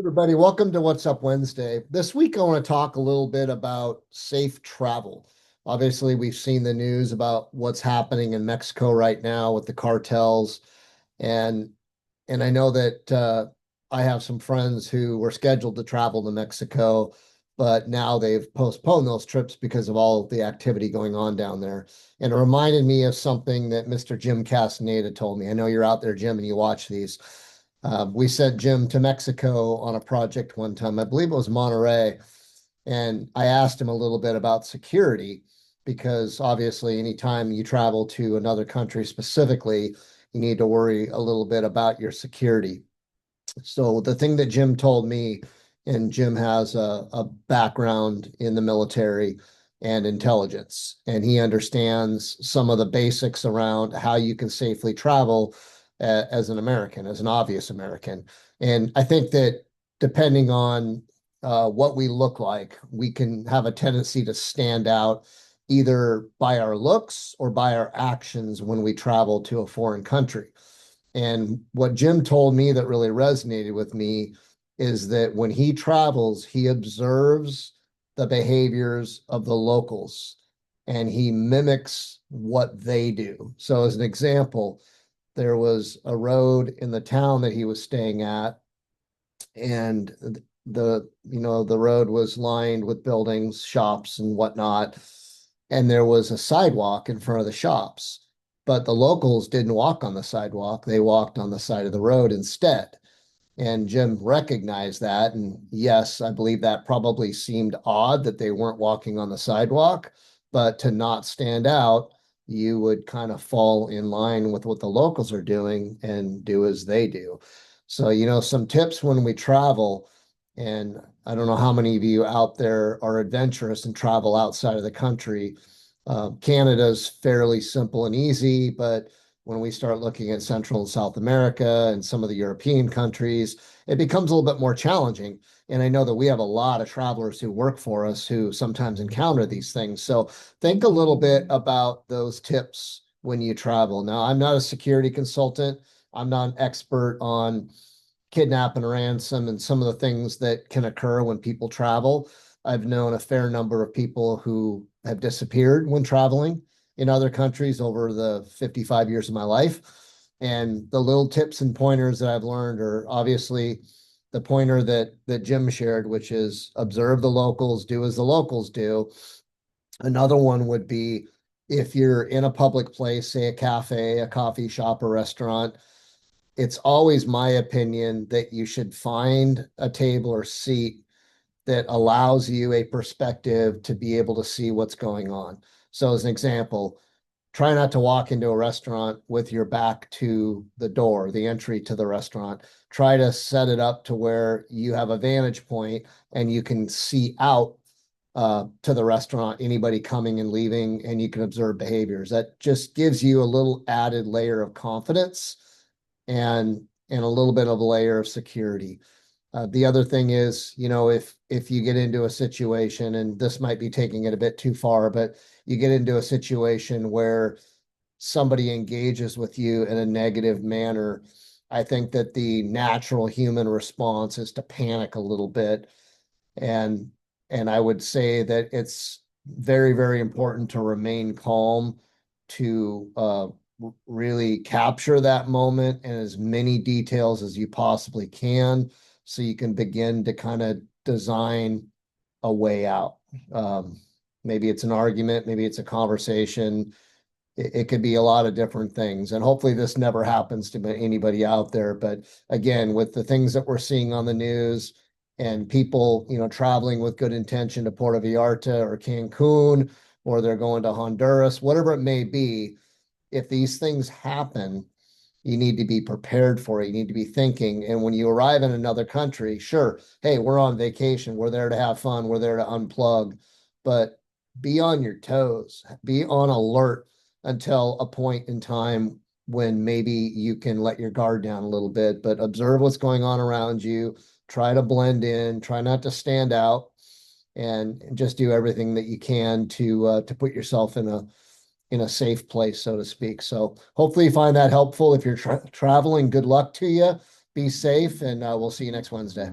Everybody, welcome to What's Up Wednesday. This week, I want to talk a little bit about safe travel. Obviously, we've seen the news about what's happening in Mexico right now with the cartels, and I know that I have some friends who were scheduled to travel to Mexico, but now they've postponed those trips because of all of the activity going on down there. And it reminded me of something that Mr. Jim Castaneda told me. I know you're out there, Jim, and you watch these. We sent Jim to Mexico on a project one time. I believe it was Monterrey. And I asked him a little bit about security because obviously, anytime you travel to another country specifically, you need to worry a little bit about your security. So, the thing that Jim told me, and Jim has a background in the military and intelligence, and he understands some of the basics around how you can safely travel as an American, as an obvious American. And I think that depending on what we look like, we can have a tendency to stand out either by our looks or by our actions when we travel to a foreign country. And what Jim told me that really resonated with me is that when he travels, he observes the behaviors of the locals and he mimics what they do. So, as an example, there was a road in the town that he was staying at, and the road was lined with buildings, shops, and whatnot. And there was a sidewalk in front of the shops. But the locals didn't walk on the sidewalk, they walked on the side of the road instead. And Jim recognized that. And yes, I believe that probably seemed odd that they weren't walking on the sidewalk, but to not stand out, you would kind of fall in line with what the locals are doing and do as they do. So, some tips when we travel, and I don't know how many of you out there are adventurous and travel outside of the country. Canada's fairly simple and easy, but when we start looking at Central and South America and some of the European countries, it becomes a little bit more challenging. And I know that we have a lot of travelers who work for us who sometimes encounter these things. So think a little bit about those tips when you travel. Now, I'm not a security consultant. I'm not an expert on kidnap and ransom and some of the things that can occur when people travel. I've known a fair number of people who have disappeared when traveling in other countries over the 55 years of my life. And the little tips and pointers that I've learned are obviously the pointer that Jim shared, which is observe the locals, do as the locals do. Another one would be if you're in a public place, say a cafe, a coffee shop, a restaurant, it's always my opinion that you should find a table or seat that allows you a perspective to be able to see what's going on. So, as an example, try not to walk into a restaurant with your back to the door, the entry to the restaurant. Try to set it up to where you have a vantage point and you can see out to the restaurant, anybody coming and leaving, and you can observe behaviors. That just gives you a little added layer of confidence and a little bit of a layer of security. The other thing is, if you get into a situation, and this might be taking it a bit too far, but you get into a situation where somebody engages with you in a negative manner, I think that the natural human response is to panic a little bit. And I would say that it's very, very important to remain calm, to really capture that moment and as many details as you possibly can so you can begin to kind of design a way out. Maybe it's an argument, maybe it's a conversation. It could be a lot of different things. And hopefully this never happens to anybody out there. But again, with the things that we're seeing on the news and people, traveling with good intention to Puerto Vallarta or Cancun, or they're going to Honduras, whatever it may be, if these things happen, you need to be prepared for it. You need to be thinking. And when you arrive in another country, sure, hey, we're on vacation. We're there to have fun. We're there to unplug. But be on your toes. Be on alert until a point in time when maybe you can let your guard down a little bit. But observe what's going on around you. Try to blend in. Try not to stand out. And just do everything that you can to put yourself in a safe place, so to speak. So hopefully you find that helpful. If you're traveling, good luck to you. Be safe, and we'll see you next Wednesday.